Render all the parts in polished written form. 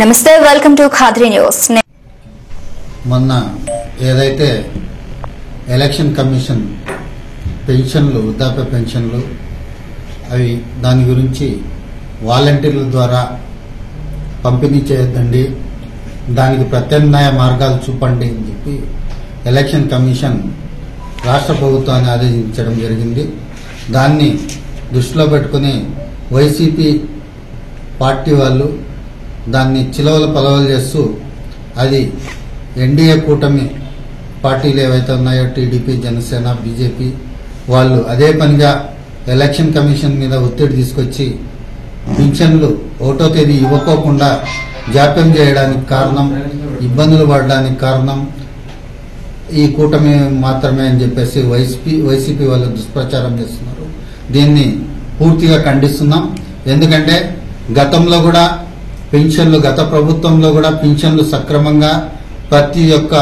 నమస్తే, welcome to Khadri news. మొన్న ఏదైతే ఎలక్షన్ కమిషన్ పెన్షన్లు, వృద్ధాప్య పెన్షన్లు అవి దాని గురించి వాలంటీర్ల ద్వారా పంపిణీ చేయొద్దండి, దానికి ప్రత్యామ్నాయ మార్గాలు చూపండి అని చెప్పి ఎలక్షన్ కమిషన్ రాష్ట్ర ప్రభుత్వాన్ని ఆదేశించడం జరిగింది. దాన్ని దృష్టిలో పెట్టుకుని వైసీపీ పార్టీ వాళ్ళు దాన్ని చిలవల పలవలు చేస్తూ అది ఎన్డీఏ కూటమి పార్టీలు ఏవైతే ఉన్నాయో టీడీపీ, జనసేన, బీజేపీ వాళ్ళు అదే పనిగా ఎలక్షన్ కమిషన్ మీద ఒత్తిడి తీసుకొచ్చి పింఛన్లు 1వ తేదీ ఇవ్వకోకుండా జాప్యం చేయడానికి కారణం, ఇబ్బందులు పడడానికి కారణం ఈ కూటమి మాత్రమే అని చెప్పేసి వైసీపీ వాళ్ళు దుష్ప్రచారం చేస్తున్నారు. దీన్ని పూర్తిగా ఖండిస్తున్నాం. ఎందుకంటే గతంలో కూడా పెన్షన్లు, గత ప్రభుత్వంలో కూడా పింఛన్లు సక్రమంగా ప్రతి ఒక్క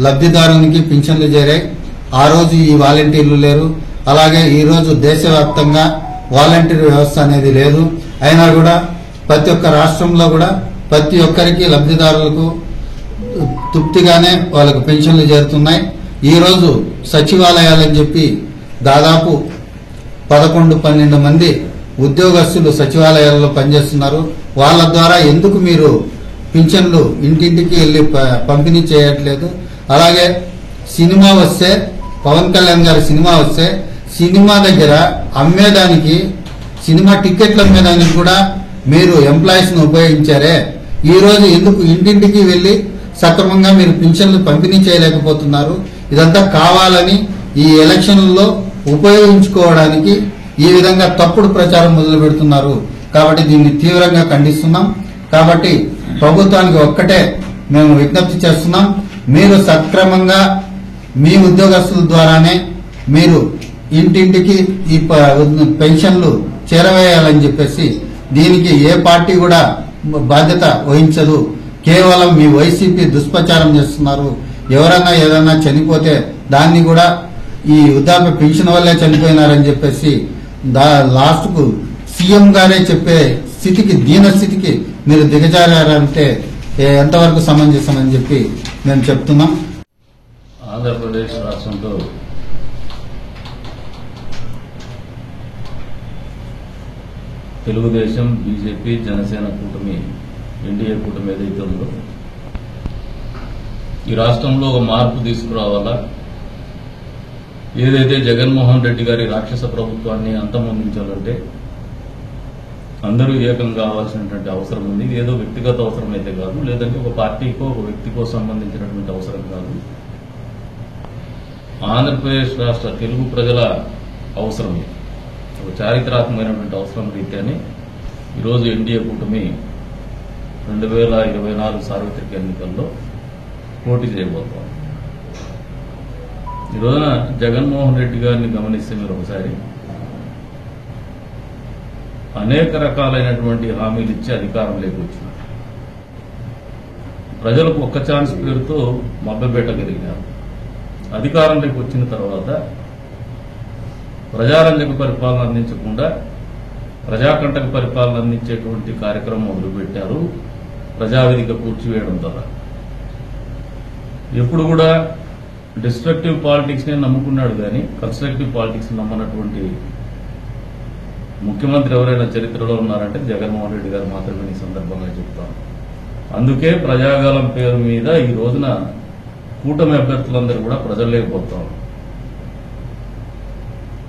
లబ్ధిదారునికి పింఛన్లు చేరాయి. ఆ రోజు ఈ వాలంటీర్లు లేరు. అలాగే ఈ రోజు దేశవ్యాప్తంగా వాలంటీర్ వ్యవస్థ అనేది లేదు. అయినా కూడా ప్రతి ఒక్క రాష్ట్రంలో కూడా ప్రతి ఒక్కరికి లబ్ధిదారులకు తృప్తిగానే వాళ్ళకు పెన్షన్లు చేరుతున్నాయి. ఈ రోజు సచివాలయాలని చెప్పి దాదాపు 11-12 మంది ఉద్యోగస్తులు సచివాలయాల్లో పనిచేస్తున్నారు. వాళ్ళ ద్వారా ఎందుకు మీరు పింఛన్లు ఇంటింటికి వెళ్లి పంపిణీ చేయట్లేదు? అలాగే సినిమా వస్తే, పవన్ కళ్యాణ్ గారి సినిమా వస్తే సినిమా దగ్గర అమ్మేదానికి, సినిమా టికెట్లు అమ్మేదానికి కూడా మీరు ఎంప్లాయీస్ ను ఉపయోగించారే. ఈ రోజు ఎందుకు ఇంటింటికి వెళ్లి సక్రమంగా మీరు పింఛన్లు పంపిణీ చేయలేకపోతున్నారు? ఇదంతా కావాలని ఈ ఎలక్షన్లలో ఉపయోగించుకోవడానికి ఈ విధంగా తప్పుడు ప్రచారం మొదలు పెడుతున్నారు. కాబట్టి దీన్ని తీవ్రంగా ఖండిస్తున్నాం. కాబట్టి ప్రభుత్వానికి ఒక్కటే మేము విజ్ఞప్తి చేస్తున్నాం, మీరు సక్రమంగా మీ ఉద్యోగస్తుల ద్వారానే మీరు ఇంటింటికి ఈ పెన్షన్లు చేరవేయాలని చెప్పేసి దీనికి ఏ పార్టీ కూడా బాధ్యత వహించదు. కేవలం మీ వైసీపీ దుష్ప్రచారం చేస్తున్నారు. ఎవరైనా ఏదైనా చనిపోతే దాన్ని కూడా ఈ వృద్ధాప్య పెన్షన్ వల్లే చనిపోయినారని చెప్పేసి లాస్ట్ కు సీఎం గారే చెప్పే స్థితికి, దీన స్థితికి మీరు దిగజారంటే ఎంతవరకు సమంజసమని చెప్పి మేము చెప్తున్నాం. ఆంధ్రప్రదేశ్ రాష్ట్రంలో తెలుగుదేశం, బీజేపీ, జనసేన కూటమి, ఎన్డీఏ కూటమి ఏదైతే ఉందో ఈ రాష్ట్రంలో ఒక మార్పు తీసుకురావాలా, ఏదైతే జగన్మోహన్ రెడ్డి గారి రాక్షస ప్రభుత్వాన్ని అంతమొందించాలంటే అందరూ ఏకం కావాల్సినటువంటి అవసరం ఉంది. ఏదో వ్యక్తిగత అవసరం అయితే కాదు, లేదంటే ఒక పార్టీకో ఒక వ్యక్తికో సంబంధించినటువంటి అవసరం కాదు. ఆంధ్రప్రదేశ్ రాష్ట్ర తెలుగు ప్రజల అవసరం, ఒక చారిత్రాత్మకమైనటువంటి అవసరం రీత్యానే ఈరోజు ఎన్డీఏ కూటమి 2024 సార్వత్రిక ఎన్నికల్లో పోటీ చేయబోతోంది. ఈ రోజున జగన్మోహన్ రెడ్డి గారిని గమనిస్తే మీరు ఒకసారి అనేక రకాలైనటువంటి హామీలు ఇచ్చి అధికారం లేకొచ్చినారు. ప్రజలకు ఒక్క ఛాన్స్ పేరుతో మభ్యపెట్టగలిగినారు. అధికారంలోకి వచ్చిన తర్వాత ప్రజారంజక పరిపాలన అందించకుండా ప్రజాకంటక పరిపాలన అందించేటువంటి కార్యక్రమం మొదలుపెట్టారు. ప్రజావేదిక కూర్చివేయడం ద్వారా ఎప్పుడు కూడా డిస్ట్రక్టివ్ పాలిటిక్స్ నే నమ్ముకున్నాడు కానీ కన్స్ట్రక్టివ్ పాలిటిక్స్ నమ్మనటువంటి ముఖ్యమంత్రి ఎవరైనా చరిత్రలో ఉన్నారంటే జగన్మోహన్ రెడ్డి గారు మాత్రమే ఈ సందర్భంగా చెప్తాను. అందుకే ప్రజాగాలం పేరు మీద ఈ రోజున కూటమి అభ్యర్థులందరూ కూడా ప్రజల్లోకి పోతారు.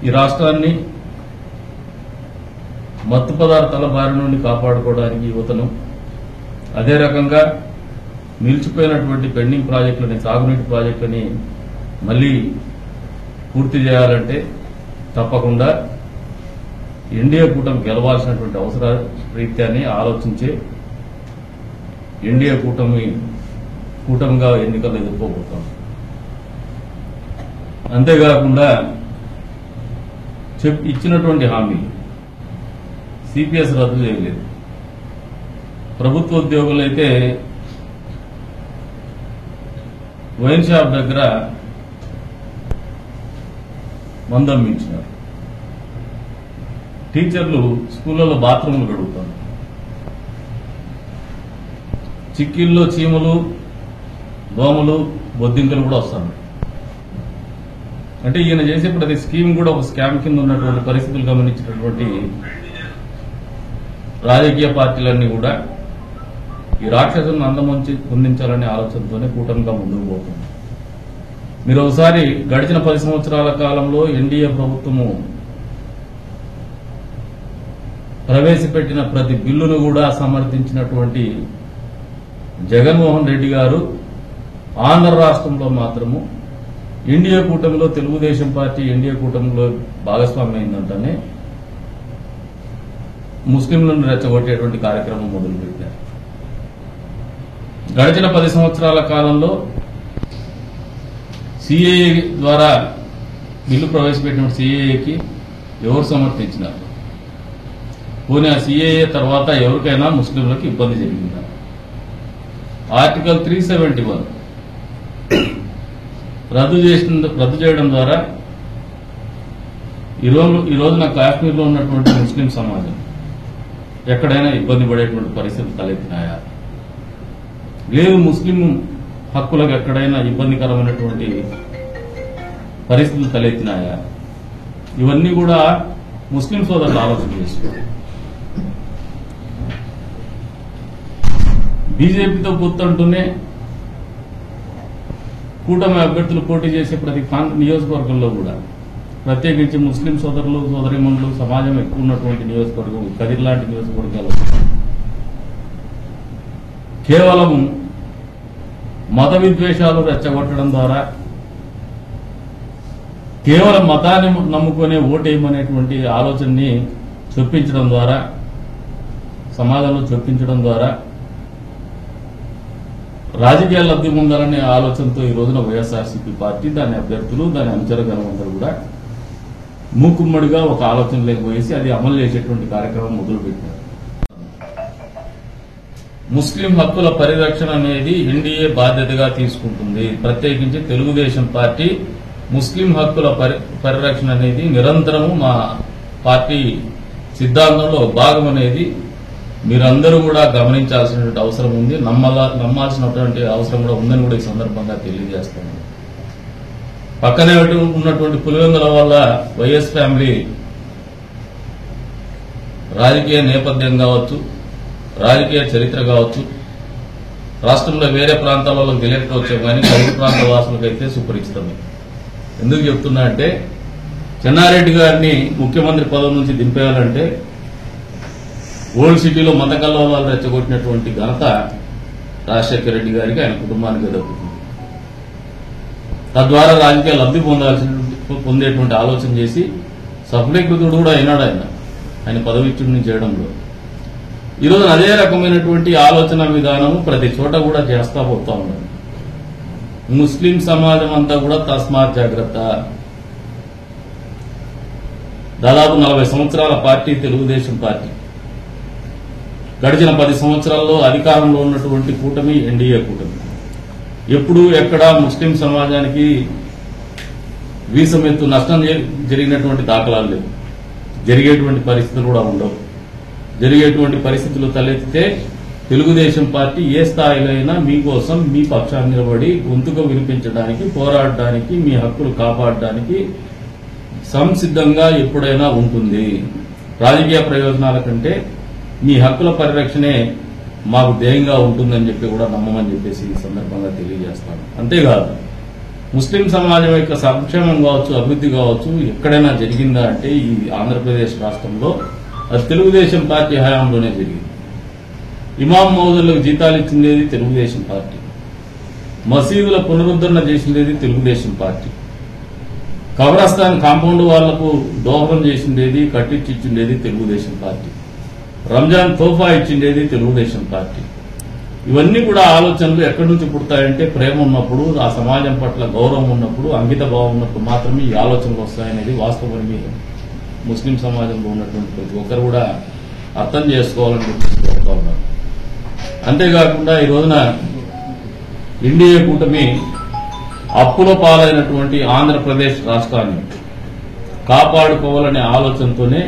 ఈ రాష్ట్రాన్ని మత్తు పదార్థాల బారి నుండి కాపాడుకోవడానికి యువతను, అదే రకంగా నిలిచిపోయినటువంటి పెండింగ్ ప్రాజెక్టులని, సాగునీటి ప్రాజెక్టులని మళ్లీ పూర్తి చేయాలంటే తప్పకుండా ఎన్డీఏ కూటమి గెలవాల్సినటువంటి అవసర రీత్యాన్ని ఆలోచించే ఎన్డీఏ కూటమిగా ఎన్నికలు ఎదుర్కోబోతాం. అంతేకాకుండా ఇచ్చినటువంటి హామీలు సిపిఎస్ రద్దు చేయలేదు. ప్రభుత్వ ఉద్యోగులైతే వైన్ షాప్ దగ్గర మందమ్మించినారు. టీచర్లు స్కూళ్లలో బాత్రూములు గడుగుతారు. చిక్కిల్లో చీమలు, దోమలు, బొద్దింకలు కూడా వస్తాయి. అంటే ఈయన చేసే ప్రతి స్కీమ్ కూడా ఒక స్కామ్ కింద ఉన్నటువంటి పరిస్థితులు గమనించినటువంటి రాజకీయ పార్టీలన్నీ కూడా ఈ రాక్షసులను అందమంచి పొందించాలనే ఆలోచనతోనే కూటమిగా ముందుకు పోతుంది. మీరు ఒకసారి గడిచిన 10 సంవత్సరాల కాలంలో ఎన్డీఏ ప్రభుత్వము ప్రవేశపెట్టిన ప్రతి బిల్లును కూడా సమర్థించినటువంటి జగన్మోహన్ రెడ్డి గారు ఆంధ్ర రాష్ట్రంలో మాత్రము ఎన్డీఏ కూటమిలో తెలుగుదేశం పార్టీ ఎన్డీఏ కూటమిలో భాగస్వామ్యమైందంటేనే ముస్లింలను రెచ్చగొట్టేటువంటి కార్యక్రమం మొదలుపెట్టారు. గడిచిన 10 సంవత్సరాల కాలంలో సిఏఏ ద్వారా బిల్లు ప్రవేశపెట్టిన సిఏఏకి ఎవరు సమర్థించినారు? పోనీ ఆ సిఏఏ తర్వాత ఎవరికైనా ముస్లింలకు ఇబ్బంది జరిగిందా? ఆర్టికల్ 371 రద్దు చేయడం ద్వారా ఈ రోజున కాశ్మీర్లో ఉన్నటువంటి ముస్లిం సమాజం ఎక్కడైనా ఇబ్బంది పడేటువంటి పరిస్థితులు తలెత్తినాయా? లేదు, ముస్లిం హక్కులకు ఎక్కడైనా ఇబ్బందికరమైనటువంటి పరిస్థితులు తలెత్తినాయా? ఇవన్నీ కూడా ముస్లిం సోదరులు ఆలోచన చేస్తున్నారు. బీజేపీతో పొత్తంటూనే కూటమి అభ్యర్థులు పోటీ చేసే ప్రతి నియోజకవర్గంలో కూడా ప్రత్యేకించి ముస్లిం సోదరులు సోదరిమణులు సమాజం ఎక్కువ ఉన్నటువంటి నియోజకవర్గం కదిరి లాంటి నియోజకవర్గాలు కేవలం మత విద్వేషాలు రెచ్చగొట్టడం ద్వారా కేవలం మతాన్ని నమ్ముకునే ఓటేయమనేటువంటి ఆలోచనని చొప్పించడం ద్వారా సమాజంలో చొప్పించడం ద్వారా రాజకీయ లబ్ధి పొందాలనే ఆలోచనతో ఈ రోజున వైఎస్ఆర్సీపీ పార్టీ దాని అభ్యర్థులు దాని అనుచరగణమందరూ కూడా మూకుమ్మడిగా ఒక ఆలోచన లేకపోయేసి అది అమలు చేసేటువంటి కార్యక్రమం మొదలుపెట్టారు. ముస్లిం హక్కుల పరిరక్షణ అనేది ఎన్డీఏ బాధ్యతగా తీసుకుంటుంది. ప్రత్యేకించి తెలుగుదేశం పార్టీ ముస్లిం హక్కుల పరిరక్షణ అనేది నిరంతరము మా పార్టీ సిద్ధాంతంలో భాగం అనేది మీరందరూ కూడా గమనించాల్సినటువంటి అవసరం ఉంది, నమ్మాల్సినటువంటి అవసరం కూడా ఉందని కూడా ఈ సందర్భంగా తెలియజేస్తాను. పక్కనే ఉన్నటువంటి పులివెందుల వల్ల వైఎస్ ఫ్యామిలీ రాజకీయ నేపథ్యం కావచ్చు, రాజకీయ చరిత్ర కావచ్చు, రాష్ట్రంలో వేరే ప్రాంతాలలో తెలియకపోవచ్చు కానీ కదిరి ప్రాంత వాసులకైతే సుపరిచితమే. ఎందుకు చెప్తున్నా అంటే చెన్నారెడ్డి గారిని ముఖ్యమంత్రి పదవి నుంచి దింపేయాలంటే ఓల్డ్ సిటీలో మత కల్లోలాలు రెచ్చగొట్టినటువంటి ఘనత రాజశేఖర రెడ్డి గారికి ఆయన కుటుంబానికి దక్కుతుంది. తద్వారా రాజకీయ లబ్ధి పొందేటువంటి ఆలోచన చేసి సఫలీకృతుడు కూడా అయినాడు ఆయన పదవిచ్యుడిని చేయడంలో. ఈరోజు అదే రకమైనటువంటి ఆలోచన విధానం ప్రతి చోట కూడా చేస్తా పోతా ఉన్నారు. ముస్లిం సమాజం అంతా కూడా తస్మాత్ జాగ్రత్త. దాదాపు 40 సంవత్సరాల పార్టీ తెలుగుదేశం పార్టీ. గడిచిన 10 సంవత్సరాల్లో అధికారంలో ఉన్నటువంటి కూటమి ఎన్డీఏ కూటమి. ఎప్పుడు ఎక్కడా ముస్లిం సమాజానికి వీసమెత్తు నష్టం జరిగినటువంటి దాఖలాలు లేవు. జరిగేటువంటి పరిస్థితులు కూడా ఉండవు. జరిగేటువంటి పరిస్థితులు తలెత్తితే తెలుగుదేశం పార్టీ ఏ స్థాయిలో అయినా మీకోసం మీ పక్షాన్ని నిలబడి గొంతుగా వినిపించడానికి, పోరాడడానికి, మీ హక్కులు కాపాడడానికి సంసిద్ధంగా ఎప్పుడైనా ఉంటుంది. రాజకీయ ప్రయోజనాల కంటే మీ హక్కుల పరిరక్షణే మాకు ధ్యేయంగా ఉంటుందని చెప్పి కూడా నమ్మమని చెప్పేసి ఈ సందర్భంగా తెలియజేస్తాను. అంతేకాదు ముస్లిం సమాజం యొక్క సంక్షేమం కావచ్చు, అభివృద్ధి కావచ్చు ఎక్కడైనా జరిగిందా అంటే ఈ ఆంధ్రప్రదేశ్ రాష్ట్రంలో అది తెలుగుదేశం పార్టీ హయాంలోనే జరిగింది. ఇమాం మౌజులకు జీతాలు ఇచ్చిందేది తెలుగుదేశం పార్టీ. మసీదుల పునరుద్ధరణ చేసిందేది తెలుగుదేశం పార్టీ. కబ్రస్థాన్ కాంపౌండ్ వాళ్లకు దోహదం చేసిందేది, కట్టించిచ్చిండేది తెలుగుదేశం పార్టీ. రంజాన్ తోఫా ఇచ్చిండేది తెలుగుదేశం పార్టీ. ఇవన్నీ కూడా ఆలోచనలు ఎక్కడి నుంచి పుడతాయంటే ప్రేమ ఉన్నప్పుడు, ఆ సమాజం పట్ల గౌరవం ఉన్నప్పుడు, అంకిత భావం ఉన్నప్పుడు మాత్రమే ఈ ఆలోచనలు వస్తాయనేది వాస్తవాన్ని ముస్లిం సమాజంలో ఉన్నటువంటి ప్రతి ఒక్కరు కూడా అర్థం చేసుకోవాలని కోరుతా ఉన్నారు. అంతేకాకుండా ఈ రోజున ఎన్డీఏ కూటమి అప్పుల పాలైనటువంటి ఆంధ్రప్రదేశ్ రాష్ట్రాన్ని కాపాడుకోవాలనే ఆలోచనతోనే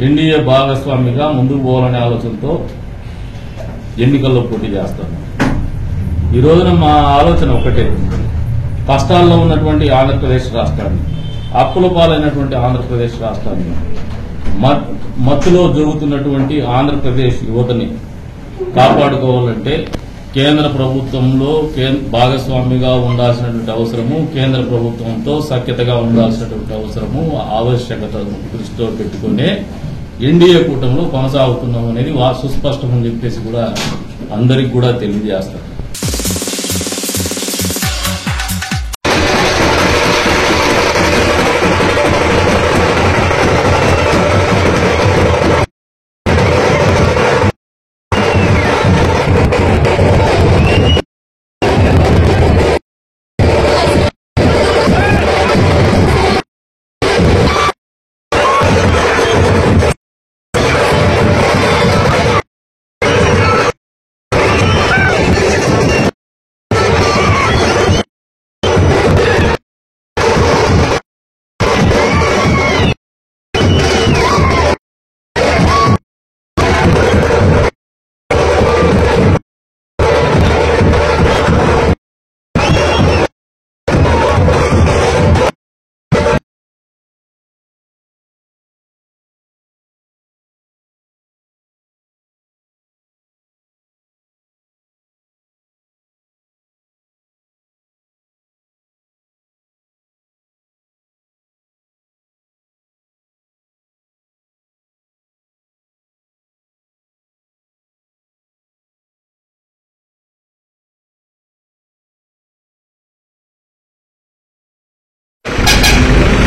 ఎన్డీఏ భాగస్వామిగా ముందుకు పోవాలనే ఆలోచనతో ఎన్నికల్లో పోటీ చేస్తాను. ఈ రోజున మా ఆలోచన ఒకటే, కష్టాల్లో ఉన్నటువంటి ఆంధ్రప్రదేశ్ రాష్ట్రాన్ని, అప్పుల పాలైనటువంటి ఆంధ్రప్రదేశ్ రాష్ట్రాన్ని, మత్తులో జరుగుతున్నటువంటి ఆంధ్రప్రదేశ్ యువతని కాపాడుకోవాలంటే కేంద్ర ప్రభుత్వంలో భాగస్వామిగా ఉండాల్సినటువంటి అవసరము, కేంద్ర ప్రభుత్వంతో సఖ్యతగా ఉండాల్సినటువంటి అవసరము, ఆవశ్యకతను దృష్టిలో పెట్టుకునే ఎన్డీఏ కూటమిలో కొనసాగుతున్నాం అనేది సుస్పష్టమని చెప్పేసి కూడా అందరికి కూడా తెలియజేస్తారు.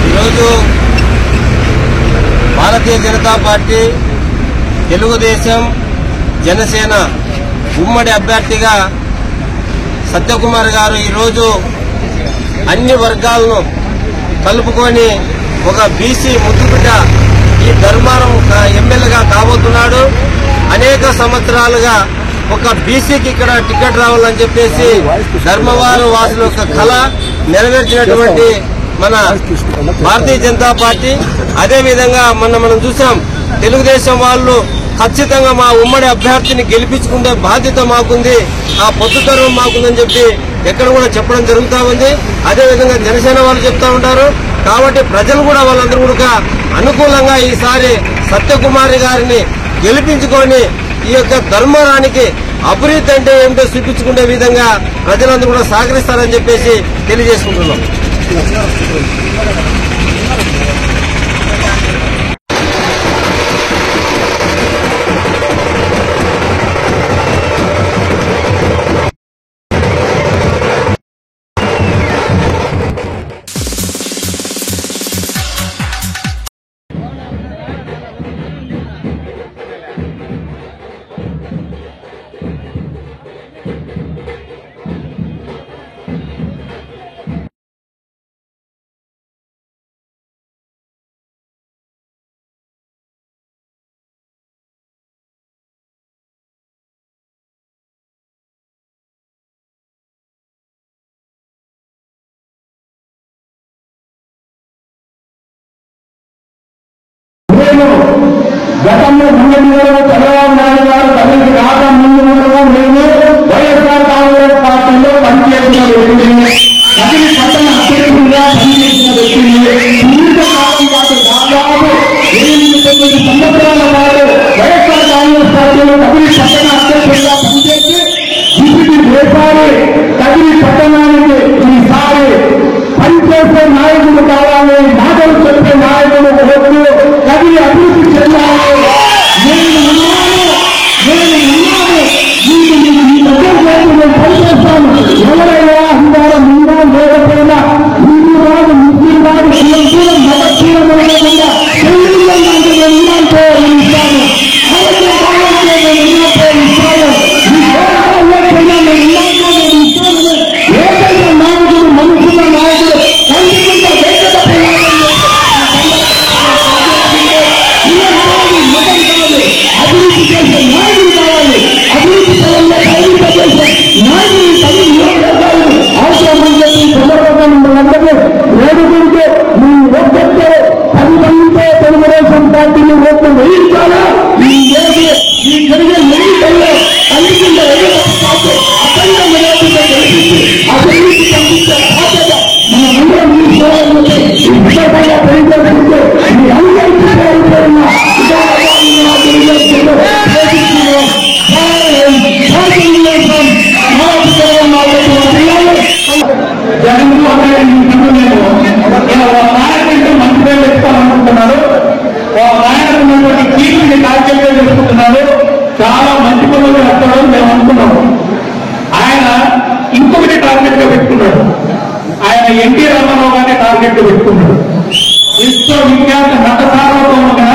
ఈరోజు భారతీయ జనతా పార్టీ, తెలుగుదేశం, జనసేన ఉమ్మడి అభ్యర్థిగా సత్యకుమార్ గారు ఈరోజు అన్ని వర్గాలను కలుపుకొని ఒక బీసీ ముద్దుబిడ్డ ఈ ధర్మారం ఎమ్మెల్యేగా కాబోతున్నాడు. అనేక సంవత్సరాలుగా ఒక బీసీకి ఇక్కడ టికెట్ రావాలని చెప్పేసి ధర్మవరం వాసుల యొక్క కళ నెరవేర్చినటువంటి మన భారతీయ జనతా పార్టీ. అదేవిధంగా మనం చూసాం, తెలుగుదేశం వాళ్ళు ఖచ్చితంగా మా ఉమ్మడి అభ్యర్థిని గెలిపించుకునే బాధ్యత మాకుంది, ఆ పొద్దుతరం మాకుందని చెప్పి ఎక్కడ కూడా చెప్పడం జరుగుతూ ఉంది. అదేవిధంగా జనసేన వాళ్ళు చెప్తా ఉంటారు. కాబట్టి ప్రజలు కూడా వాళ్ళందరూ కూడా అనుకూలంగా ఈసారి సత్యకుమారి గారిని గెలిపించుకొని ఈ యొక్క ధర్మవరానికి అభివృద్ధి అంటే ఏమిటో చూపించుకునే విధంగా ప్రజలందరూ కూడా సహకరిస్తారని చెప్పేసి తెలియజేసుకుంటున్నాం. గతంలో చంద్రబాబు నాయుడు గారు తల్లికి రాక ముందు మేము వైఎస్ఆర్ కాంగ్రెస్ పార్టీలో పనిచేసిన వ్యక్తిని, కదిరి పట్టణ అధ్యక్షుడిగా పనిచేసిన వ్యక్తిని, దీర్ఘకాలం పాటు దాదాపు 8-9 సంవత్సరాల పాటు వైఎస్ఆర్ కాంగ్రెస్ పార్టీలో కదిరి పట్టణ అధ్యక్షుడిగా పనిచేసి డిప్యూటీ వేసారి కదిరి పట్టణానికి ఈసారి పనిచేసే నాయకుడు కావాలి, మాటలు చెప్పే నాయకుడు వద్దు, కదిరి అభివృద్ధి చెందాలి. నేను ఉన్నాను, మీకు విధంగా తెలియజేస్తుంటే మీ అందరికీ జగన్మోహన్ రెడ్డి నాయకుడికి మంచి పేరు పెట్టుకోవాలనుకుంటున్నారు. నాయకుడు కీర్తిని కార్యక్రమం చేసుకుంటున్నారు. చాలా మంచి పనులు చేస్తాడని మేము అనుకున్నాము. ఆయన ఇంకొకటి టార్గెట్ గా పెట్టుకున్నాడు. ఆయన ఎన్టీ రామారావు గారిని టార్గెట్ గా పెట్టుకున్నాడు. విశ్వవిఖ్యాత నట సార్వభౌమంగా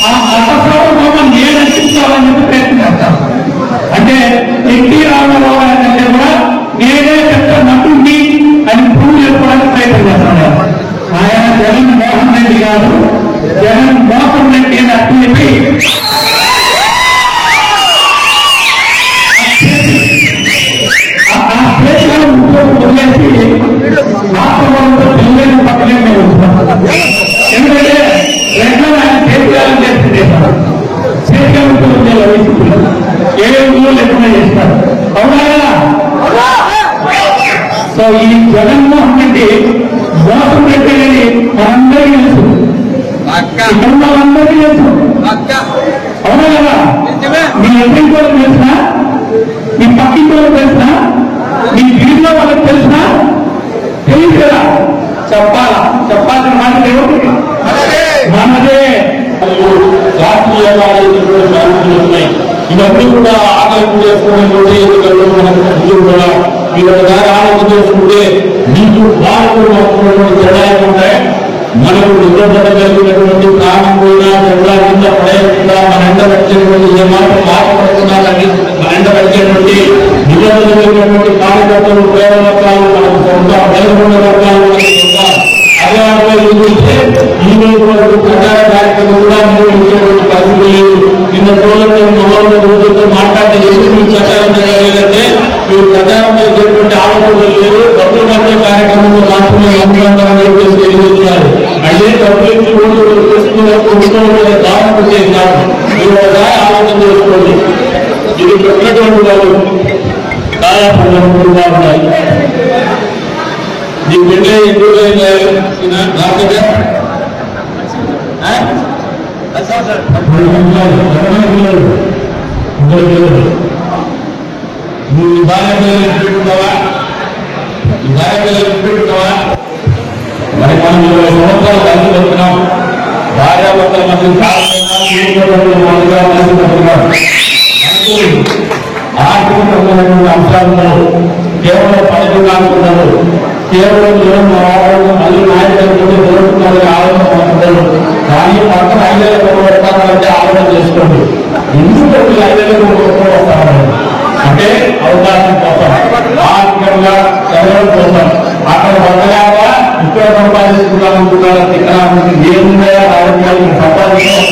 ఆ నట సార్వభౌమం నేను రక్షించాలని చెప్పి ప్రయత్నం చేస్తాను. అంటే ఎన్టీ రామారావు గారి కంటే కూడా నేనే పెద్ద నటుడిని అని ప్రూవ్ చేసుకోవడానికి ప్రయత్నం చేస్తాను. ఆయన జగన్మోహన్ రెడ్డి గారు జగన్మోహన్ రెడ్డి అని అర్థం చెప్పి ఆ స్టేషన్ వదిలేసి వాస్తవంతో పిల్లలు పక్కనే మేము ఎందుకంటే రెండో ఆయన చేతికాలం చేస్తుంది చేతికాలంతో వయసు 7 ఊళ్ళు ఎక్కువ చేస్తారు. అవునా? సో ఈ జగన్మోహన్ రెడ్డి మోసం రెడ్డి అని మనందరికీ తెలుసు, అందరికీ తెలుసు. అవునా కదా? మీ ఎదురు తెలిసినా, మీ పక్కింటి తెలిసినా, మీ వీధిలో వాళ్ళకి తెలిసినా తెలియదు కదా? చెప్పాల్సిన మాట ఏమిటి? మనదే జాతీయంగా ఉన్నాయి. ఇవన్నీ కూడా ఆకలింపు చేసుకున్నటువంటి ఎన్నికల్లో మనకు కూడా మీరు ఒకసారి ఆలోచన చేసుకుంటే మీకు వాళ్ళకు వస్తున్నటువంటి జడాలు ఉంటాయి. మనకు నిద్రపడ కలిగినటువంటి ప్రాణం పోయినా జడ్ల కింద పడేయకుండా మన ఎండ వచ్చేటువంటి ఏ మాత్రం బాధపడుతున్నారని మన ఎండ వచ్చేటువంటి నిద్రపడ కలిగినటువంటి కార్యకర్తలు పేద వర్గాలు మనకు సొంత పేదకొండ వర్గాలు మనకు సొంత అదే చూస్తే ఈ రోజు ప్రచార కార్యక్రమం కూడా నిర్వహించేటువంటి పరిస్థితి లేదు. నిన్న రోజుల్లో మమ్మల్ని రోజులతో మాట్లాడితే ఎందుకు మీరు ప్రచారం చేయలేదంటే మీరు ప్రచారం చేసేటువంటి ఆలోచనలు లేదు. డబ్బులు పంచే కార్యక్రమంలో మాత్రమే అందుకుంటామని చెప్పేసి తెలియజేస్తున్నారు. అంటే డబ్బులు ఇచ్చి రోజులు దానం చేసినారు. మీరు ఒకసారి ఆలోచన చేసుకోండి. ఇది పెట్టినటువంటి వాళ్ళు చాలా సందర్భంగా ఉన్నాయి. నీ బిడ్డ ఎందుకు నువ్వు భార్య పిల్లలు పెట్టుకున్నావా? ఈ భార్య పిల్లలు పెట్టుకున్నావా? మరి మనం 20 సంవత్సరాలు కలిసి వస్తున్నాం. భార్యాభర్తల మధ్య ఆర్థికమైనటువంటి అంశాలను కేవలం పదవి అనుకుంటారు. కేవలం మళ్ళీ నాయకులు జరుగుతున్నారని ఆలోచన అనుకుంటారు. కానీ పక్కన 5,000 కోట్లు వస్తారంటే ఆలోచన చేసుకోండి. ఎందుకు 5,000 కోట్లు వస్తారని అంటే అవకాశం కోసం, ఆర్థికంగా చదవడం కోసం. అక్కడ వదలాగా ఇక్కడ సంపాదించుకోవాలనుకుంటారా? ఇక్కడ ఏమున్నాయా రాజకీయాలు సంపాదించాలి.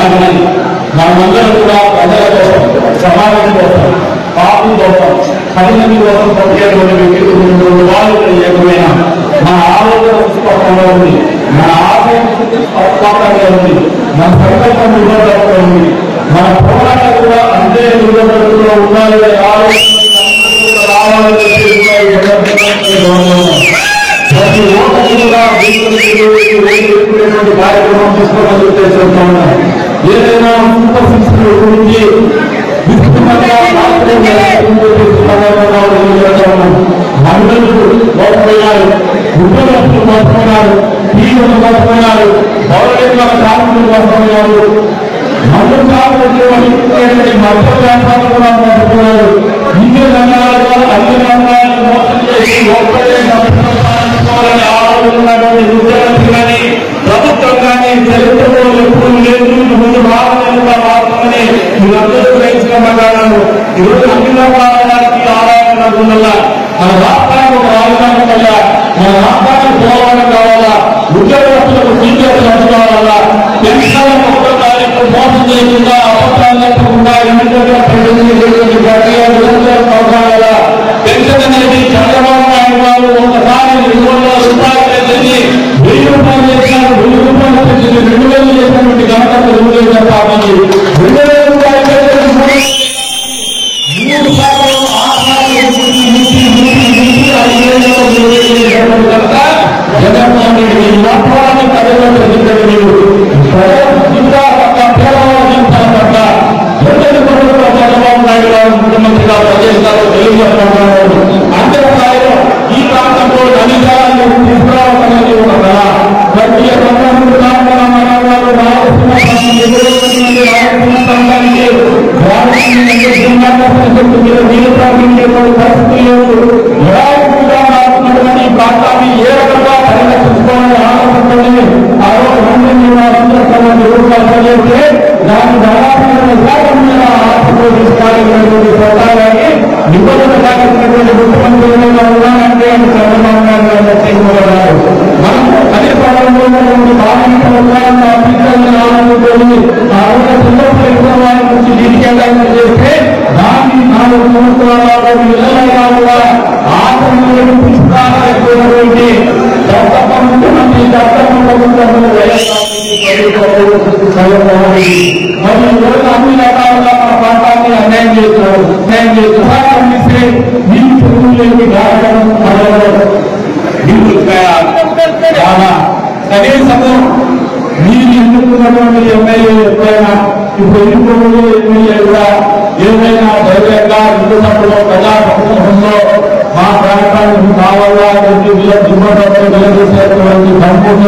అంటే మనమందరం కూడా ప్రజల కోసం, సమాజం కోసం, పాపం కోసం, 10 మంది కోసం పనిచేయటువంటి వ్యక్తులు వాళ్ళు ఏకమైన మన ఆలోచన పుస్తకంలో ఉంది, మన ఆశయం స్పష్టంగా ఉంది, మన సంకల్పం నిరోధంగా ఉంది, మన పోరాటం కూడా అంతే నిరోధంలో ఉండాలి. రావాలని ప్రతి ఓటర్లు కూడా కార్యక్రమం తీసుకోవాలని ఉద్దేశిస్తున్నాను. ఏదైనా సూపర్ సిక్స్ గురించి విస్తృతంగా మహిళలు మోసపోయినారు, ఉద్యోగస్తులు మోసపోయినారు, టీచర్లు మోసపోయినారు, పౌరుల కార్మికులు మోసపోయినారు, మందు కార్మికులు మధ్య వ్యాపారాలు కూడా మోసపోయినారు. ఇన్ని రంగాల ద్వారా అన్ని రంగాలను మోసం చేసి ఆలోచనటువంటి ఉద్యోగస్తులు కానీ ప్రభుత్వం కానీ చరిత్రలో ఎప్పుడు లేదు. ముందు భారతదేశంలో మాత్రమే మీరందరూ గ్రహించిన ప్రకారం ఈరోజు అన్ని రంగాలకి ఆదాయం వల్ల మన రాష్ట్రానికి ఒక రాజధాని వల్ల మన రాష్ట్రానికి పోరాటం కావాలా, ఉద్యోగస్తులకు సీనియర్ కావాలా, పెన్షన్ 1 తారీఖు మోసం చేయకుండా అబద్ధాలు చెప్పకుండా ఎన్నికల్లో ప్రజలు పెన్షన్ అనేది చంద్రబాబు నాయుడు గారు ఒకసారి 200 రూపాయలు పెంచింది, 1000 రూపాయలు చేశారు, 1000 రూపాయలు పెంచింది, 2000 చేసినటువంటి ఘనత తెలుగుదేశం పార్టీ. 2000 రూపాయలు పెంచింది 3 సార్లు 6 జగన్మోహన్ రెడ్డి ఈ మాట్లాడాలని ప్రజల్లో ప్రజలు ఇంకా పేదవాళ్ళ జీవితాల పట్ల ఎన్నటి పనుల్లో చంద్రబాబు నాయుడు గారు ముఖ్యమంత్రిగా పనిచేస్తారో తెలియజేస్తున్నారు. అంతే స్థాయిలో ఈ ప్రాంతంలో నవీకరణను తీసుకురావాలనేది ఒక కళ. ప్రతి ప్రాంతానికి నీరు ప్రారంభించేటువంటి పరిస్థితి లేదు. ఈ ప్రాంతాన్ని ఏ రకంగా పరిరక్షించుకోవాలని ఆలోచించుకొని ఆ రోజు చేస్తే దాన్ని దాదాపు తీసుకోవాలని నిబంధన సాగించినటువంటి ముఖ్యమంత్రి ఉన్నానంటే అది చంద్రబాబు నాయుడు గారు. మనం అదే ప్రాంతంలో ఉన్నటువంటి ఆ రోజు చిన్నప్పుడు నుంచి దీనికేదాన్ని చేస్తే దాన్ని 4 సంవత్సరాల ఇళ్లైనా కూడా ఆచరణలో తీసుకురావాలనేటువంటి ముఖ్యమంత్రి అన్ని రకాలుగా మన ప్రాంతాన్ని అన్యాయం చేస్తున్నారు. పంపిస్తే నీళ్ళు చెరువులేని కనీసము మీరు ఎన్నుకున్నటువంటి ఎమ్మెల్యే ఎప్పుడైనా ఇప్పుడు ఎన్నుకోవడం ఎమ్మెల్యే కూడా ఏదైనా ధైర్యంగా ఎన్నుకున్నప్పుడు ప్రజా సమూహంలో మా ప్రాంతానికి కావాలా నిలదీసేటువంటి సంపూర్ణ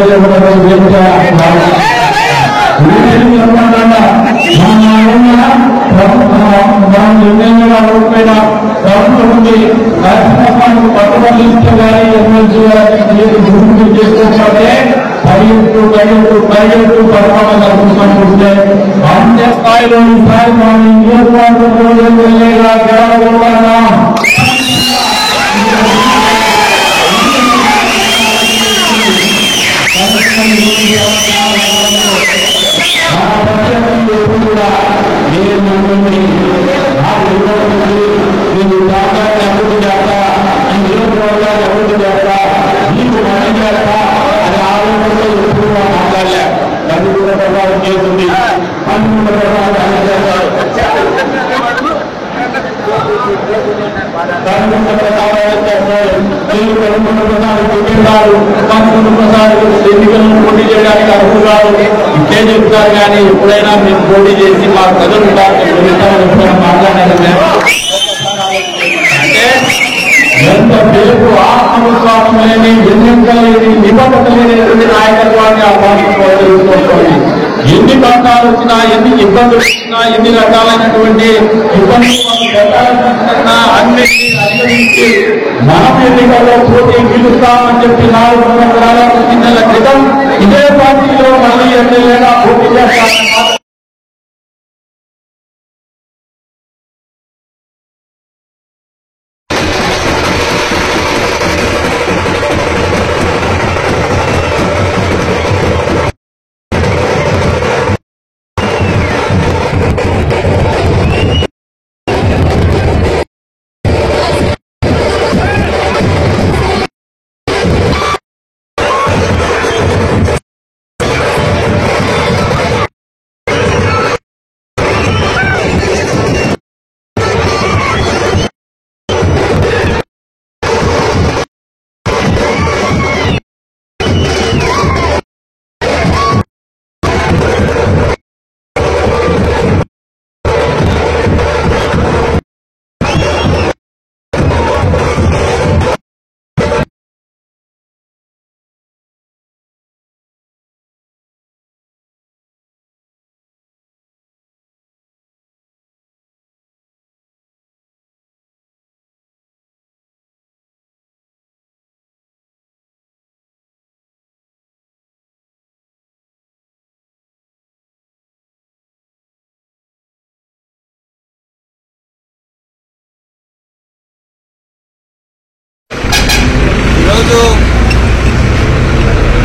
ప్రభుత్వం ఉంది. రాష్ట్రానికి పట్టుబడి ఇస్తే కానీ ఎమ్మెల్సీ గారి చేసుకోకపోతే పరిగెత్తు పరిపాలన జరుగుతుంటే అంత్య స్థాయిలో ఈసారి మనం నియోజకవర్గంలో ఎమ్మెల్యేగా గెలవగలుగుతున్నాం. ఎన్నికలను పోటీ చేయడానికి అర్హులు ఇట్లే చెప్తారు కానీ ఎప్పుడైనా మీరు పోటీ చేసి మా ప్రజలు మాట్లాడారు. అంటే ఎంతసేపు ఆత్మవిశ్వాసం లేని ఎన్నిక లేని నిబద్ధత లేనటువంటి నాయకత్వాన్ని ఆ పార్టీ ఎన్ని కష్టాలు వచ్చినా, ఎన్ని ఇబ్బందులు వచ్చినా, ఎన్ని రకాలైనటువంటి ఇబ్బందులు అన్నింటినీ మనం ఎన్నికల్లో పోటీ గెలుస్తామని చెప్పి 4 సంవత్సరాల 9 నెలల క్రితం ఇదే పార్టీలో మళ్ళీ ఎమ్మెల్యేగా పోటీ చేస్తామని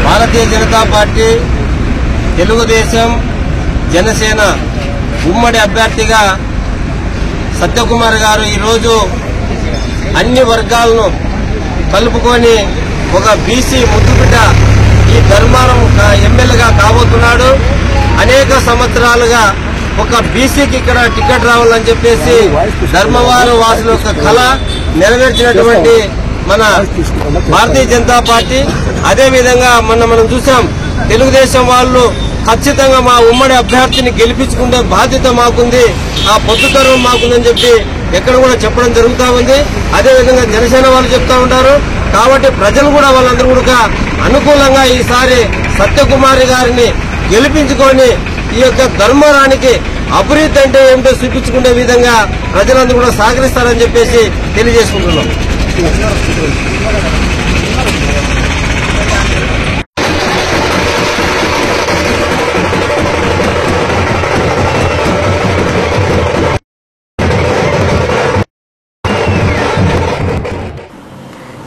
భారతీయ జనతా పార్టీ, తెలుగుదేశం, జనసేన ఉమ్మడి అభ్యర్థిగా సత్యకుమార్ గారు ఈరోజు అన్ని వర్గాలను కలుపుకొని ఒక బీసీ ముద్దుబిడ్డ ఈ ధర్మారం ఎమ్మెల్యేగా కాబోతున్నాడు. అనేక సంవత్సరాలుగా ఒక బీసీకి ఇక్కడ టికెట్ రావాలని చెప్పేసి ధర్మవరం వాసుల యొక్క కళ నెరవేర్చినటువంటి మన భారతీయ జనతా పార్టీ. అదేవిధంగా మనం చూసాం, తెలుగుదేశం వాళ్ళు ఖచ్చితంగా మా ఉమ్మడి అభ్యర్థిని గెలిపించుకునే బాధ్యత మాకుంది, ఆ పొద్దుతరం మాకుందని చెప్పి ఎక్కడ కూడా చెప్పడం జరుగుతూ ఉంది. అదేవిధంగా జనసేన వాళ్ళు చెప్తా ఉంటారు. కాబట్టి ప్రజలు కూడా వాళ్ళందరూ కూడా అనుకూలంగా ఈసారి సత్యకుమారి గారిని గెలిపించుకొని ఈ యొక్క ధర్మవరానికి అభివృద్ధి అంటే ఏమిటో చూపించుకునే విధంగా ప్రజలందరూ కూడా సహకరిస్తారని చెప్పేసి తెలియజేసుకుంటున్నాం.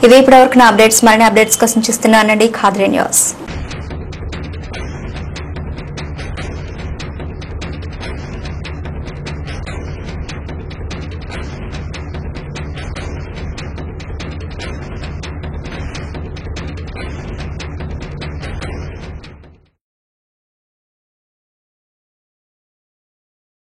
ఇది ఇప్పటివరకు నా అప్డేట్స్. మరిన్ని అప్డేట్స్ కోసం చూస్తున్నానండి ఖాద్రి న్యూస్.